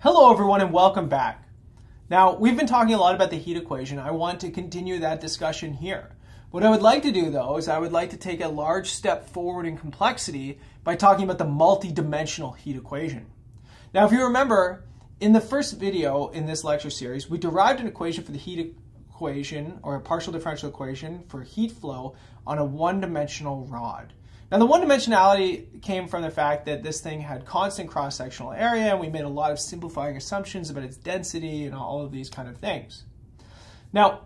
Hello everyone and welcome back. Now, we've been talking a lot about the heat equation. I want to continue that discussion here. What I would like to do though is I would like to take a large step forward in complexity by talking about the multi-dimensional heat equation. Now, if you remember, in the first video in this lecture series, we derived an equation for the heat equation, or a partial differential equation for heat flow on a one-dimensional rod. Now, the one-dimensionality came from the fact that this thing had constant cross-sectional area, and we made a lot of simplifying assumptions about its density and all of these kind of things. Now,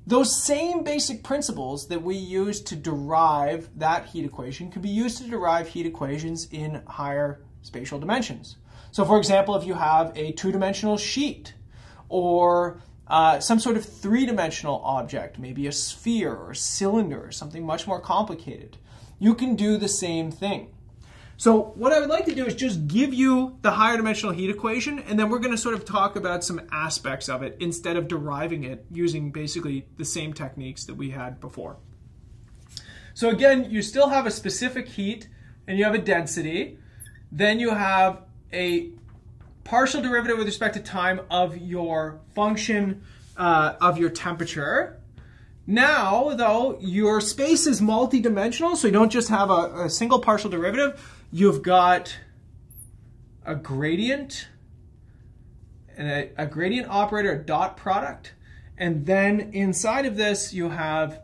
those same basic principles that we use to derive that heat equation could be used to derive heat equations in higher spatial dimensions. So, for example, if you have a two-dimensional sheet or some sort of three-dimensional object, maybe a sphere or a cylinder or something much more complicated, you can do the same thing. So what I would like to do is just give you the higher dimensional heat equation, and then we're going to sort of talk about some aspects of it instead of deriving it using basically the same techniques that we had before. So again, you still have a specific heat and you have a density. Then you have a partial derivative with respect to time of your function of your temperature. Now, though, your space is multi-dimensional, so you don't just have a single partial derivative. You've got a gradient, and a gradient operator, a dot product. And then inside of this, you have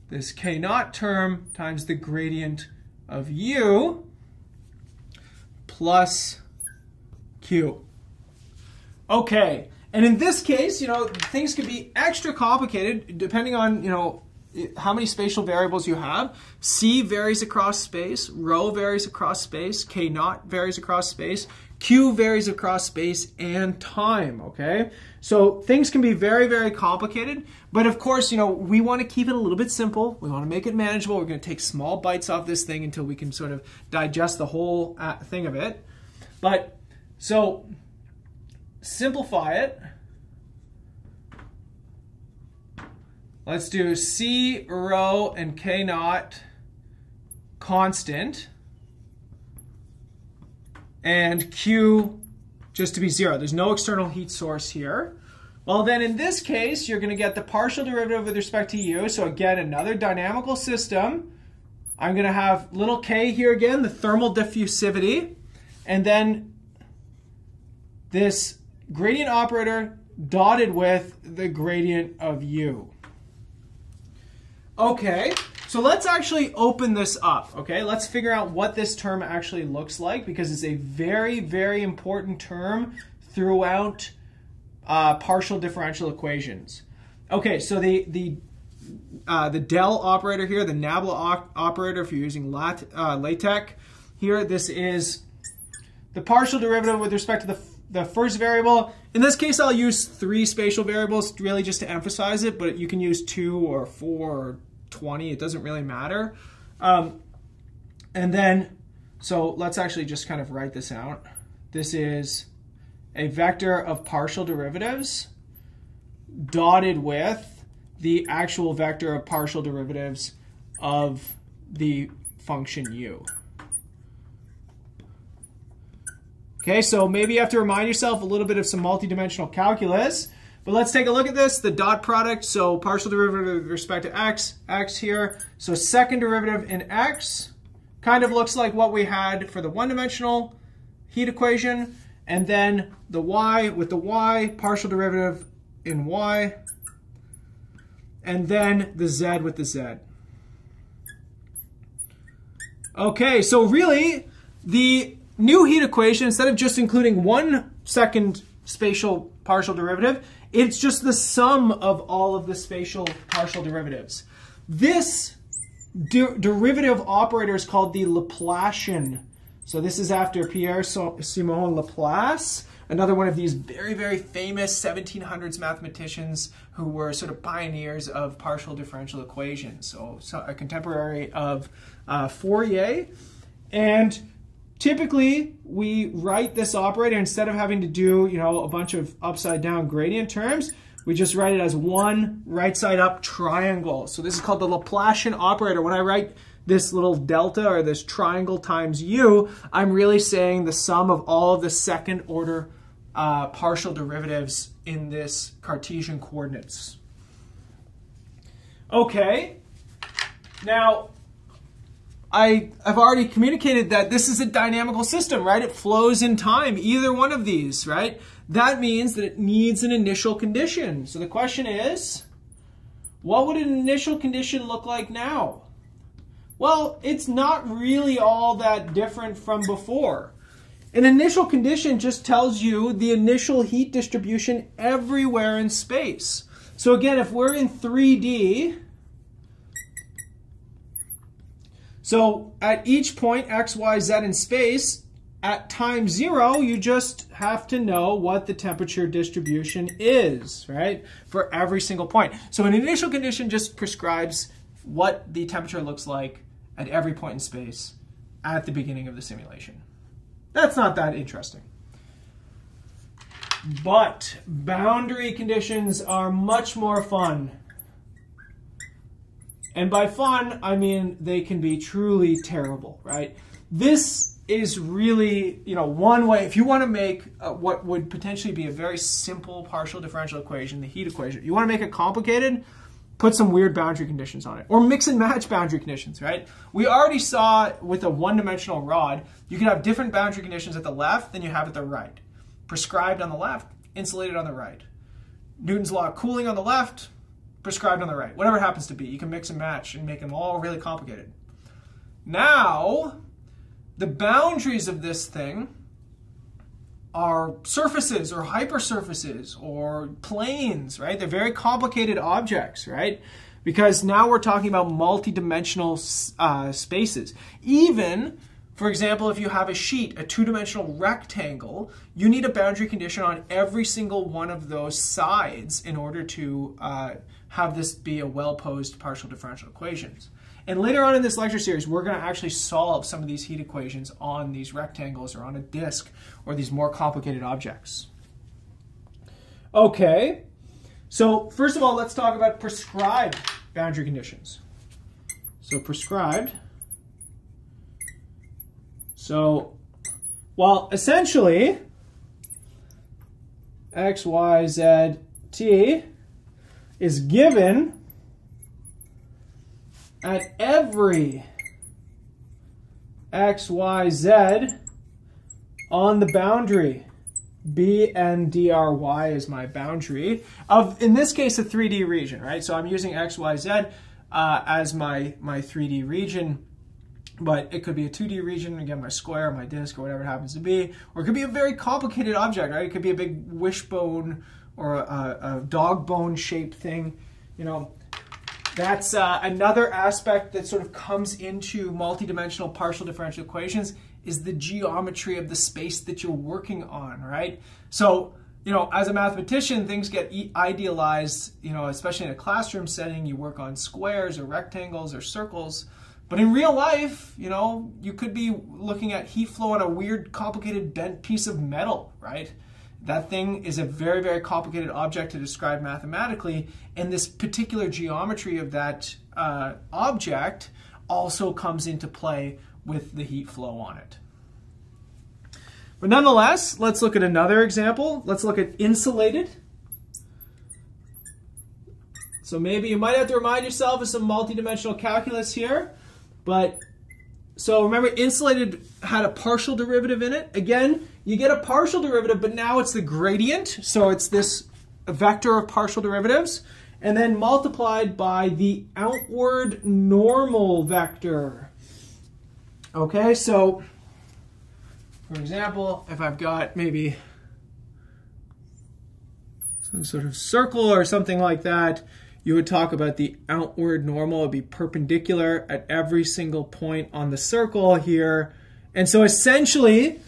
this k0 term times the gradient of u plus q. Okay. And in this case, things could be extra complicated depending on, how many spatial variables you have. C varies across space, rho varies across space, k0 varies across space, q varies across space and time, okay? So things can be very, very complicated, but of course, we want to keep it a little bit simple. We want to make it manageable. We're going to take small bites off this thing until we can sort of digest the whole thing of it. But, so, simplify it. Let's do C, rho, and k0 constant, and Q just to be 0. There's no external heat source here. Well, then in this case, you're going to get the partial derivative with respect to U. So again, another dynamical system. I'm going to have little k here again, the thermal diffusivity, and then this gradient operator dotted with the gradient of U. Okay, so let's actually open this up, okay? Let's figure out what this term actually looks like, because it's a very, very important term throughout partial differential equations. Okay, so the del operator here, the nabla operator, if you're using LaTeX here, this is the partial derivative with respect to the first variable. In this case, I'll use 3 spatial variables really just to emphasize it, but you can use 2 or 4 or 20. It doesn't really matter. And then, so let's actually just kind of write this out. This is a vector of partial derivatives dotted with the actual vector of partial derivatives of the function u. Okay, so maybe you have to remind yourself a little bit of some multidimensional calculus, but let's take a look at this, the dot product. So partial derivative with respect to x here. So second derivative in x kind of looks like what we had for the one-dimensional heat equation, and then the y with the y, partial derivative in y, and then the z with the z. Okay, so really, the new heat equation, instead of just including one second spatial partial derivative, it's just the sum of all of the spatial partial derivatives. This derivative operator is called the Laplacian. So this is after Pierre-Simon Laplace, another one of these very, very famous 1700s mathematicians who were sort of pioneers of partial differential equations. So a contemporary of Fourier. And typically, we write this operator, instead of having to do, a bunch of upside down gradient terms, we just write it as one right side up triangle. So this is called the Laplacian operator. When I write this little delta or this triangle times u, I'm really saying the sum of all of the second order partial derivatives in this Cartesian coordinates. Okay, now I've already communicated that this is a dynamical system, right? It flows in time, either one of these, right? That means that it needs an initial condition. So the question is, what would an initial condition look like now? Well, it's not really all that different from before. An initial condition just tells you the initial heat distribution everywhere in space. So again, if we're in 3D, so at each point x, y, z in space, at time 0, you just have to know what the temperature distribution is, right? For every single point. So an initial condition just prescribes what the temperature looks like at every point in space at the beginning of the simulation. That's not that interesting. But boundary conditions are much more fun. And by fun, I mean they can be truly terrible, right? This is really, one way. If you want to make what would potentially be a very simple partial differential equation, the heat equation, you want to make it complicated, put some weird boundary conditions on it. Or mix and match boundary conditions, right? We already saw with a one-dimensional rod, you can have different boundary conditions at the left than you have at the right. Prescribed on the left, insulated on the right. Newton's law of cooling on the left, prescribed on the right. Whatever it happens to be, you can mix and match and make them all really complicated. Now, the boundaries of this thing are surfaces or hypersurfaces or planes, right? They're very complicated objects, right? Because now we're talking about multi-dimensional spaces. Even, for example, if you have a sheet, a two-dimensional rectangle, you need a boundary condition on every single one of those sides in order to have this be a well-posed partial differential equations. And later on in this lecture series, we're going to actually solve some of these heat equations on these rectangles or on a disk or these more complicated objects. Okay, so first of all, let's talk about prescribed boundary conditions. So prescribed. So, well, essentially, x, y, z, t is given at every x, y, z on the boundary. B and dry is my boundary of, in this case, a 3D region, right? So I'm using x, y, z as my 3D region, but it could be a 2D region, again, my square, my disk, or whatever it happens to be, or it could be a very complicated object, right? It could be a big wishbone or a dog bone shaped thing, That's another aspect that sort of comes into multidimensional partial differential equations is the geometry of the space that you're working on, right? So, as a mathematician, things get idealized, especially in a classroom setting, you work on squares or rectangles or circles. But in real life, you could be looking at heat flow on a weird, complicated, bent piece of metal, right? That thing is a very, very complicated object to describe mathematically, and this particular geometry of that object also comes into play with the heat flow on it. But nonetheless, let's look at another example. Let's look at insulated. So maybe you might have to remind yourself of some multidimensional calculus here, but so remember, insulated had a partial derivative in it. Again, you get a partial derivative, but now it's the gradient. So it's this vector of partial derivatives, and then multiplied by the outward normal vector. Okay, so for example, if I've got maybe some sort of circle or something like that, you would talk about the outward normal. It would be perpendicular at every single point on the circle here. And so essentially,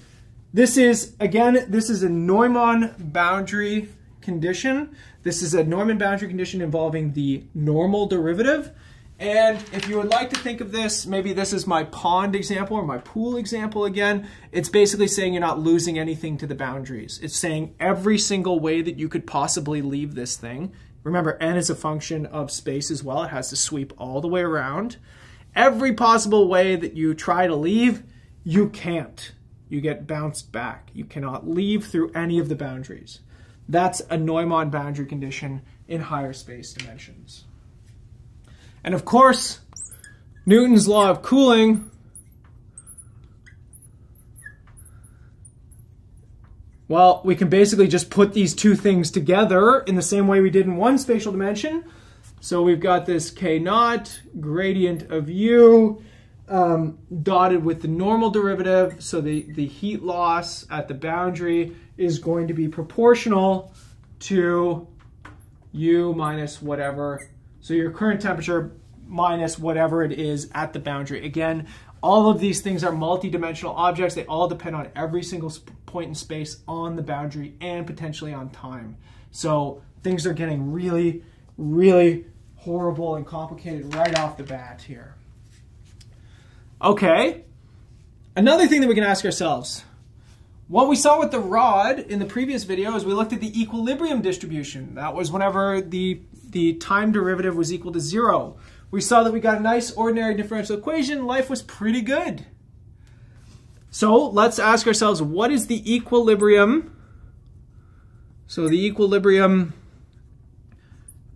this is a Neumann boundary condition. This is a Neumann boundary condition involving the normal derivative. And if you would like to think of this, maybe this is my pond example or my pool example again. It's basically saying you're not losing anything to the boundaries. It's saying every single way that you could possibly leave this thing. Remember, n is a function of space as well. It has to sweep all the way around. Every possible way that you try to leave, you can't. You get bounced back. You cannot leave through any of the boundaries. That's a Neumann boundary condition in higher space dimensions. And of course, Newton's law of cooling, well, we can basically just put these two things together in the same way we did in one spatial dimension. So we've got this K naught gradient of U dotted with the normal derivative. So the heat loss at the boundary is going to be proportional to U minus whatever. So your current temperature minus whatever it is at the boundary. Again, all of these things are multi-dimensional objects. They all depend on every single point in space on the boundary and potentially on time. So things are getting really, really horrible and complicated right off the bat here. Okay, another thing that we can ask ourselves, what we saw with the rod in the previous video is we looked at the equilibrium distribution. That was whenever the time derivative was equal to 0. We saw that we got a nice ordinary differential equation. Life was pretty good. So let's ask ourselves, what is the equilibrium? So the equilibrium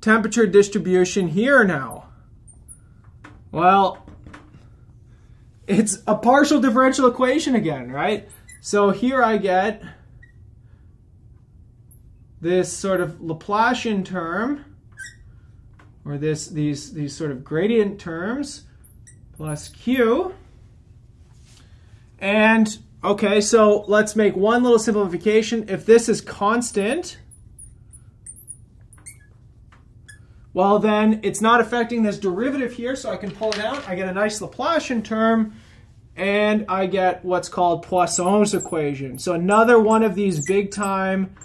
temperature distribution here now. Well, it's a partial differential equation again, right? So here I get this sort of Laplacian term, or these sort of gradient terms, plus Q. And okay, so let's make one little simplification. If this is constant, well then it's not affecting this derivative here, so I can pull it out. I get a nice Laplacian term, and I get what's called Poisson's equation. So another one of these big time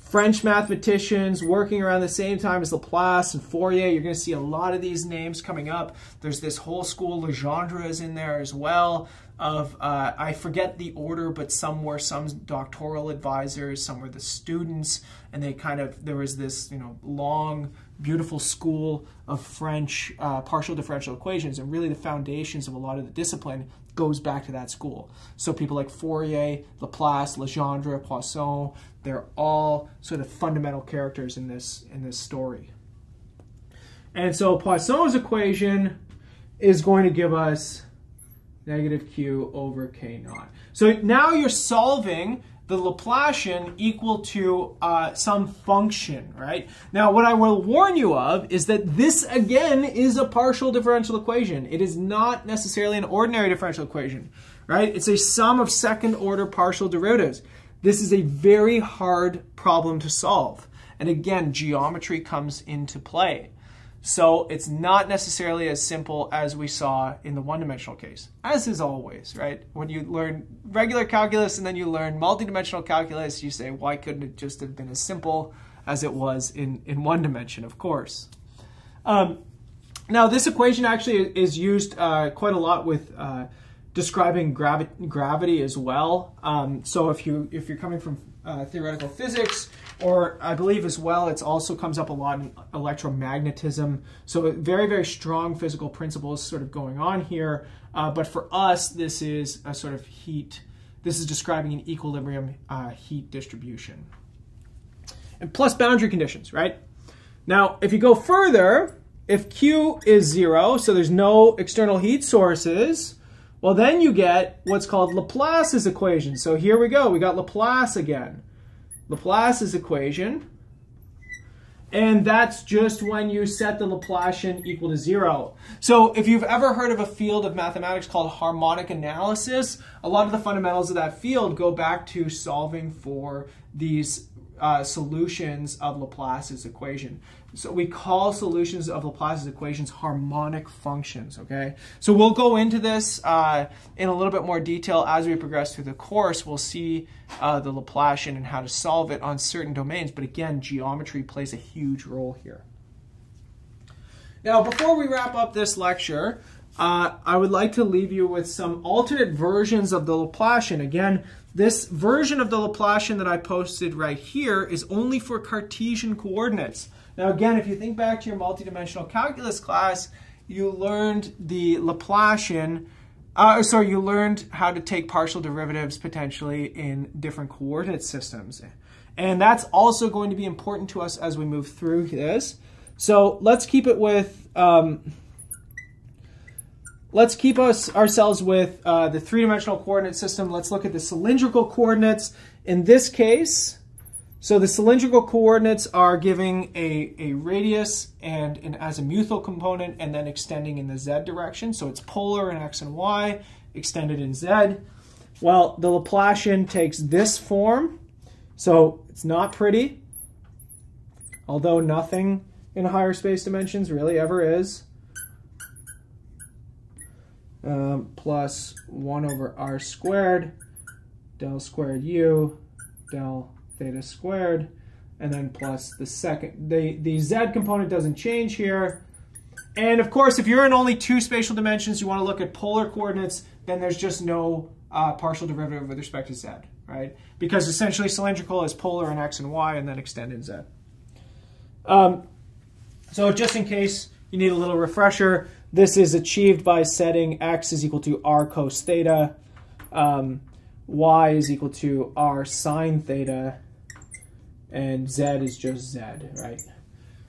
French mathematicians working around the same time as Laplace and Fourier. You're going to see a lot of these names coming up. There's this whole school, Legendre is in there as well, of, I forget the order, but some were some doctoral advisors, some were the students, and they kind of, there was this, you know, long, beautiful school of French partial differential equations, and really the foundations of a lot of the discipline goes back to that school. So people like Fourier, Laplace, Legendre, Poisson, they're all sort of fundamental characters in this story. And so Poisson's equation is going to give us negative Q over K naught. So now you're solving the Laplacian equal to some function, right? Now, what I will warn you of is that this, again, is a partial differential equation. It is not necessarily an ordinary differential equation, right? It's a sum of second-order partial derivatives. This is a very hard problem to solve. And again, geometry comes into play. So it's not necessarily as simple as we saw in the one-dimensional case, as is always, right? When you learn regular calculus and then you learn multidimensional calculus, you say, why couldn't it just have been as simple as it was in one dimension, of course. Now, this equation actually is used quite a lot with describing gravity as well. So if you're coming from theoretical physics, or I believe as well, it also comes up a lot in electromagnetism. So very, very strong physical principles sort of going on here. But for us, this is a sort of heat. This is describing an equilibrium heat distribution. And plus boundary conditions, right? Now, if you go further, if Q is 0, so there's no external heat sources, well, then you get what's called Laplace's equation. So here we go. We got Laplace again. Laplace's equation. And that's just when you set the Laplacian equal to 0. So if you've ever heard of a field of mathematics called harmonic analysis, a lot of the fundamentals of that field go back to solving for these solutions of Laplace's equation. So we call solutions of Laplace's equations harmonic functions, okay? So we'll go into this in a little bit more detail as we progress through the course. We'll see the Laplacian and how to solve it on certain domains. But again, geometry plays a huge role here. Now, before we wrap up this lecture, I would like to leave you with some alternate versions of the Laplacian. Again, this version of the Laplacian that I posted right here is only for Cartesian coordinates. Now again, if you think back to your multidimensional calculus class, you learned the Laplacian sorry, you learned how to take partial derivatives potentially in different coordinate systems. And that's also going to be important to us as we move through this. So let's keep it with, let's keep ourselves with the three-dimensional coordinate system. Let's look at the cylindrical coordinates. In this case, so the cylindrical coordinates are giving a radius and an azimuthal component and then extending in the z direction. So it's polar in x and y, extended in z. Well, the Laplacian takes this form. So it's not pretty, although nothing in higher space dimensions really ever is. Plus 1 over r squared, del squared u, del theta squared, and then plus the second. The z component doesn't change here. And of course, if you're in only 2 spatial dimensions, you want to look at polar coordinates, then there's just no partial derivative with respect to z, right? Because essentially cylindrical is polar in x and y and then extend in z. So just in case you need a little refresher, this is achieved by setting x is equal to r cos theta, y is equal to r sine theta, and z is just z, right?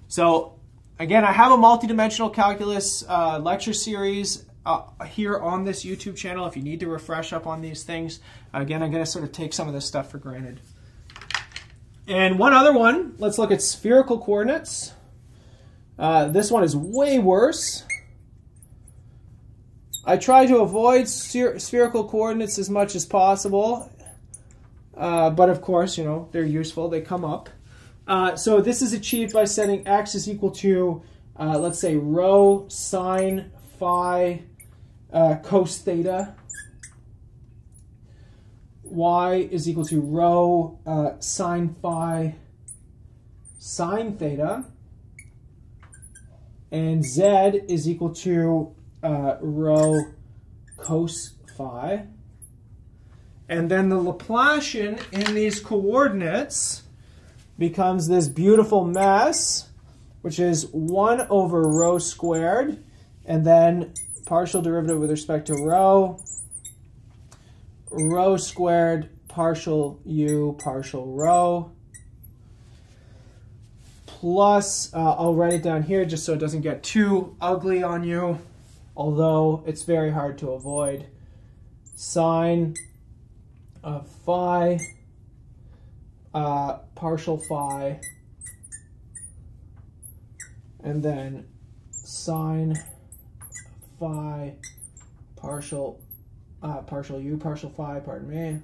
So again, I have a multidimensional calculus lecture series here on this YouTube channel if you need to refresh up on these things. Again, I'm going to sort of take some of this stuff for granted. And one other one, let's look at spherical coordinates. This one is way worse. I try to avoid spherical coordinates as much as possible, but of course, you know, they're useful, they come up. So this is achieved by setting x is equal to, let's say, rho sine phi cos theta. Y is equal to rho sine phi sine theta. And z is equal to rho cos phi. And then the Laplacian in these coordinates becomes this beautiful mess, which is 1 over rho squared, and then partial derivative with respect to rho squared partial u partial rho, plus, I'll write it down here just so it doesn't get too ugly on you, although it's very hard to avoid, sine of phi partial phi, and then sine phi partial u partial phi, pardon me.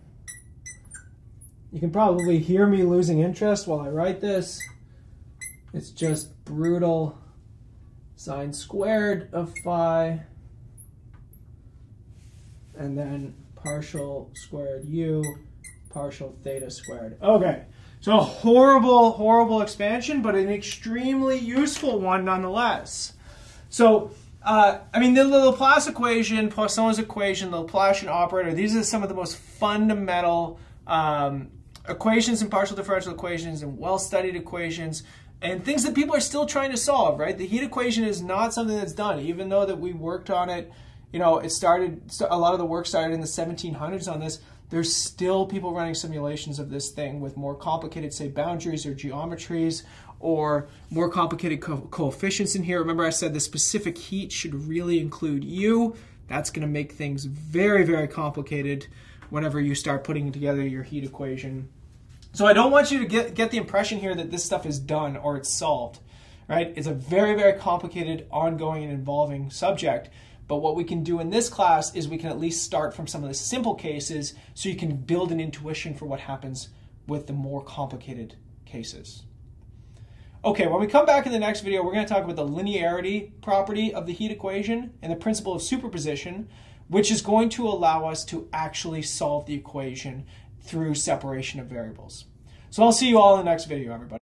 You can probably hear me losing interest while I write this. It's just brutal. Sine squared of phi, and then partial squared u partial theta squared. Okay, so a horrible, horrible expansion, but an extremely useful one nonetheless. So, I mean, the Laplace equation, Poisson's equation, the Laplacian operator, these are some of the most fundamental equations and partial differential equations and well-studied equations and things that people are still trying to solve, right? The heat equation is not something that's done, even though that we worked on it. You know, it started, a lot of the work started in the 1700s on this. There's still people running simulations of this thing with more complicated, say, boundaries or geometries or more complicated coefficients in here. Remember I said the specific heat should really include U. That's going to make things very, very complicated whenever you start putting together your heat equation. So I don't want you to get the impression here that this stuff is done or it's solved, right? It's a very, very complicated, ongoing, and involving subject. But what we can do in this class is we can at least start from some of the simple cases so you can build an intuition for what happens with the more complicated cases. Okay, when we come back in the next video, we're going to talk about the linearity property of the heat equation and the principle of superposition, which is going to allow us to actually solve the equation through separation of variables. So I'll see you all in the next video, everybody.